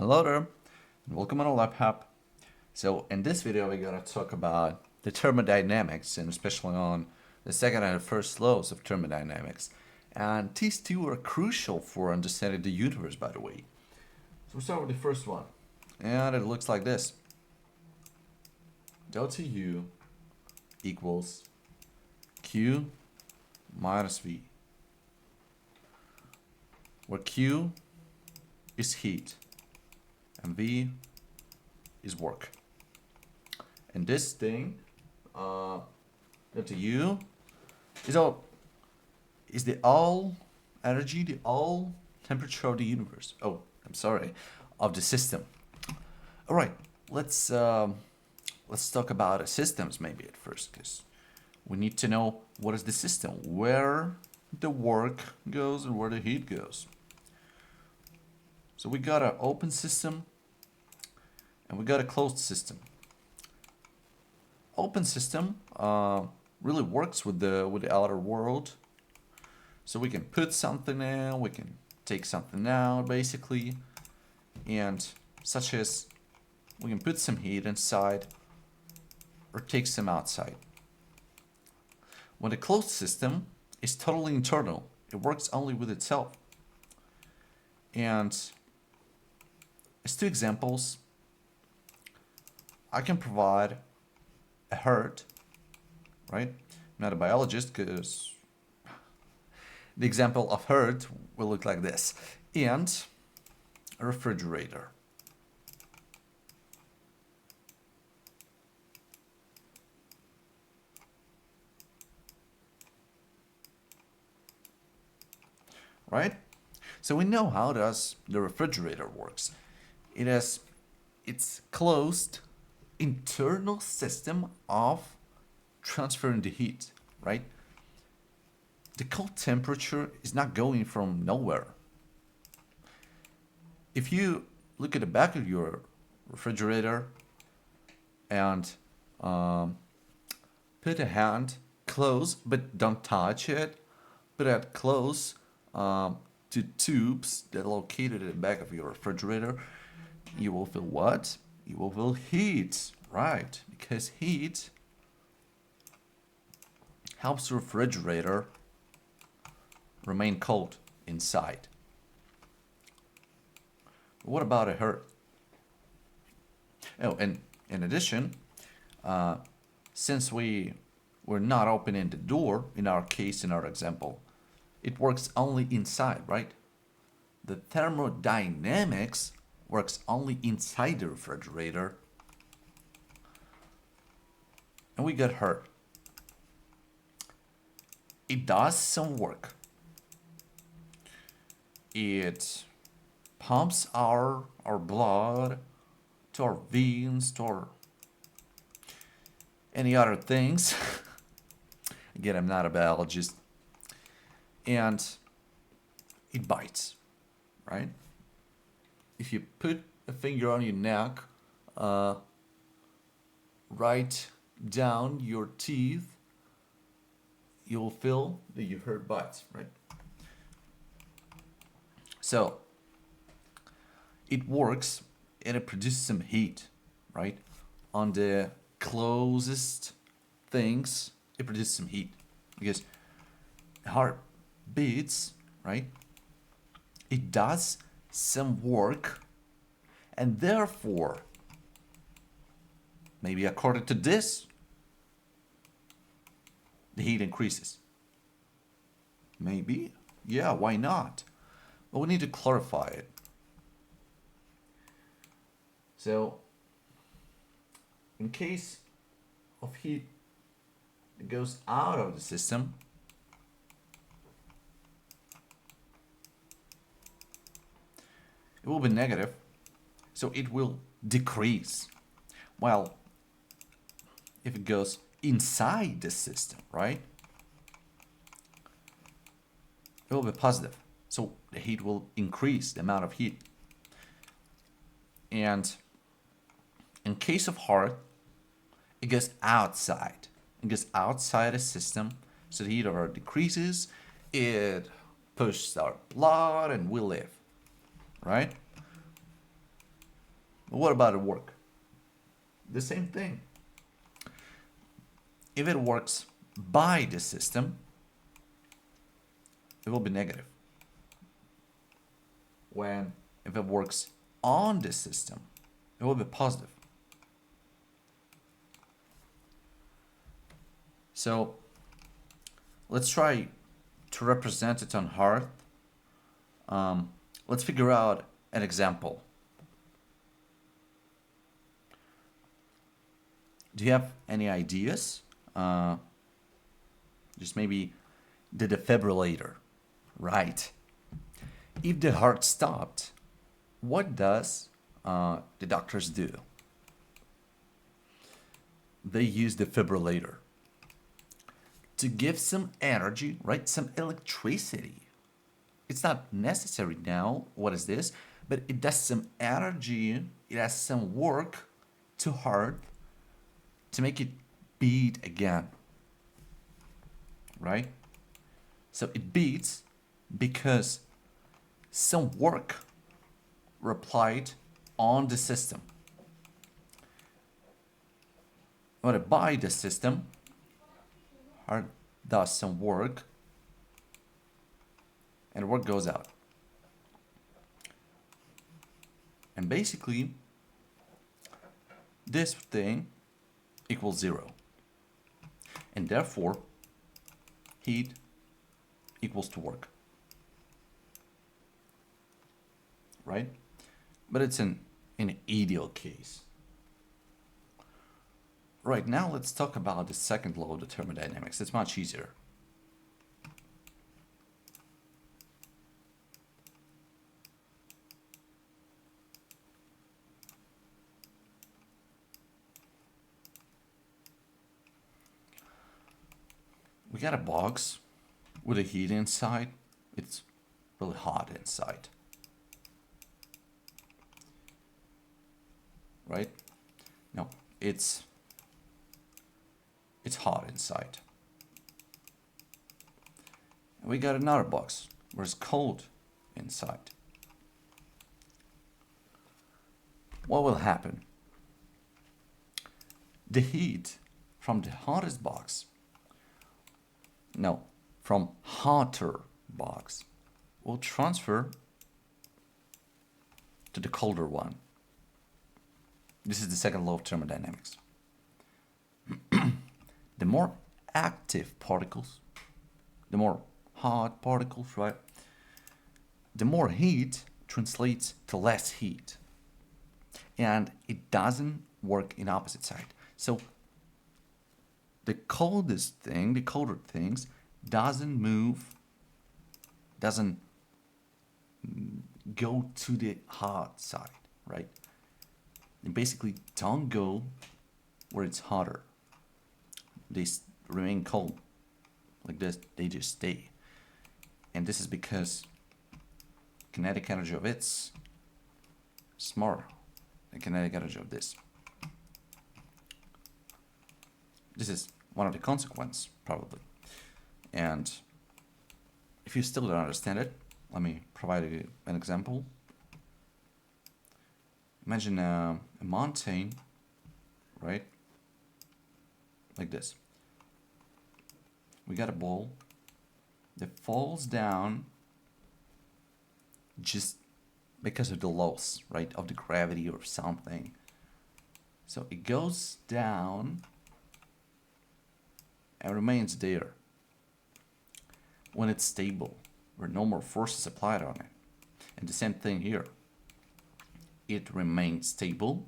Hello there, and welcome on LabHub. So in this video we're going to talk about the thermodynamics and especially on the second and the first laws of thermodynamics. And these two are crucial for understanding the universe, by the way. So we'll start with the first one. And it looks like this. Delta U equals Q minus V, where Q is heat and V is work. And this thing, delta U, is the all energy, the all temperature of the universe. Oh, I'm sorry, of the system. All right, let's talk about systems maybe at first, because we need to know what is the system, where the work goes and where the heat goes. So we got an open system and we got a closed system. Open system really works with the outer world. So we can put something in, we can take something out basically, and such as we can put some heat inside or take some outside. When a closed system is totally internal, it works only with itself. And as two examples, I can provide a herd, right? I'm not a biologist because the example of herd will look like this, and a refrigerator. Right? So we know how does the refrigerator works. It has its closed internal system of transferring the heat, right? The cold temperature is not going from nowhere. If you look at the back of your refrigerator and put a hand close, but don't touch it, put it close to tubes that are located at the back of your refrigerator, you will feel what? You will feel heat, right? Because heat helps the refrigerator remain cold inside. What about a herd? Oh, and in addition, since we're not opening the door, in our case, in our example, it works only inside, right? The thermodynamics works only inside the refrigerator. And we got her. It does some work. It pumps our blood to our veins, to our any other things. Again, I'm not a biologist. And it bites, right? If you put a finger on your neck, right down your teeth, you'll feel that you heard bites, right? So it works and it produces some heat, right? On the closest things, it produces some heat because heart beats, right? It does some work, and therefore, maybe according to this, the heat increases. Maybe, yeah, why not? But we need to clarify it. So, in case of heat that goes out of the system, it will be negative, so it will decrease. While if it goes inside the system, right, it will be positive. So the heat will increase, the amount of heat. And in case of heart, it goes outside. It goes outside the system, so the heat of our decreases. It pushes our blood and we live, right? But what about it work? The same thing. If it works by the system, it will be negative. If it works on the system, it will be positive. So let's try to represent it on Earth. Let's figure out an example. Do you have any ideas? Just maybe the defibrillator, right? If the heart stopped, what does the doctors do? They use the defibrillator to give some energy, right? Some electricity. It's not necessary now. What is this? But it does some energy. It has some work to heart to make it beat again, right? So it beats because some work applied on the system. But by the system, heart does some work, and work goes out. And basically, this thing equals 0. And therefore, heat equals to work. Right? But it's an ideal case. Right, now let's talk about the second law of the thermodynamics. It's much easier. We got a box with a heat inside. It's really hot inside. Right? No, it's hot inside. And we got another box where it's cold inside. What will happen? The heat from the hottest box, no, from hotter box, will transfer to the colder one. This is the second law of thermodynamics. The more active particles, the more hot particles, right? The more heat translates to less heat. And it doesn't work in opposite side. So the coldest thing, the colder things, doesn't go to the hot side, right? They basically don't go where it's hotter. They remain cold. Like this, they just stay. And this is because kinetic energy of it's smaller than kinetic energy of this. This is one of the consequences, probably. And if you still don't understand it, let me provide you an example. Imagine a mountain, right? Like this. We got a ball that falls down just because of the loss, right? Of the gravity or something. So it goes down and remains there. When it's stable, where no more force is applied on it. And the same thing here. It remains stable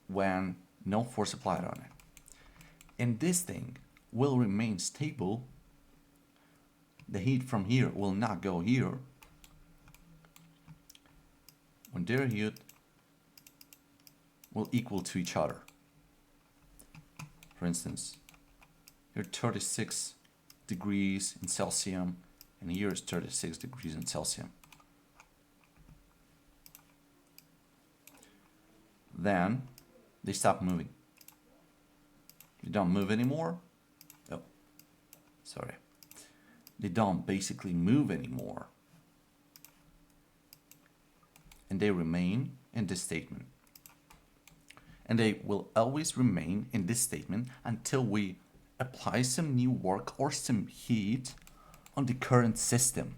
when no force applied on it. And this thing will remain stable. The heat from here will not go here. When their heat will equal to each other. For instance, here 36 degrees in Celsius, and here is 36 degrees in Celsius. Then they stop moving. They don't move anymore. Oh, sorry. They don't basically move anymore. And they remain in this statement. And they will always remain in this statement until we apply some new work or some heat on the current system.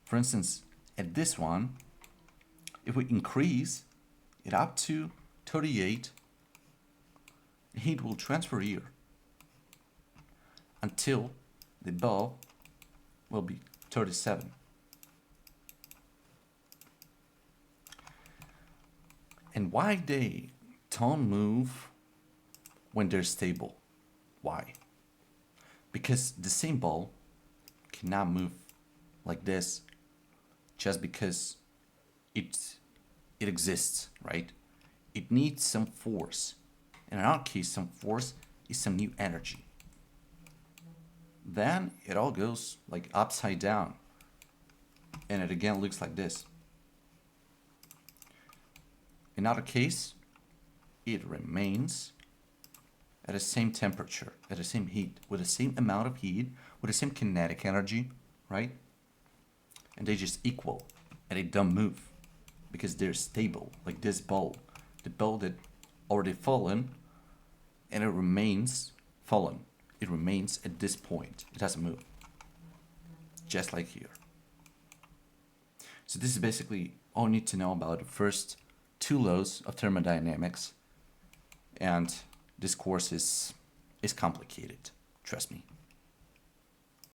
For instance, at this one, if we increase it up to 38, heat will transfer here until the bulb will be 37. And why they don't move when they're stable? Why? Because the same ball cannot move like this just because it exists, right? It needs some force. And in our case, some force is some new energy. Then it all goes like upside down. And it again looks like this. In our case, it remains at the same temperature, at the same heat, with the same amount of heat, with the same kinetic energy, right? And they just equal, and they don't move because they're stable, like this ball. The ball that already fallen, and it remains fallen. It remains at this point. It doesn't move, just like here. So this is basically all you need to know about the first two laws of thermodynamics, and this course is complicated, trust me.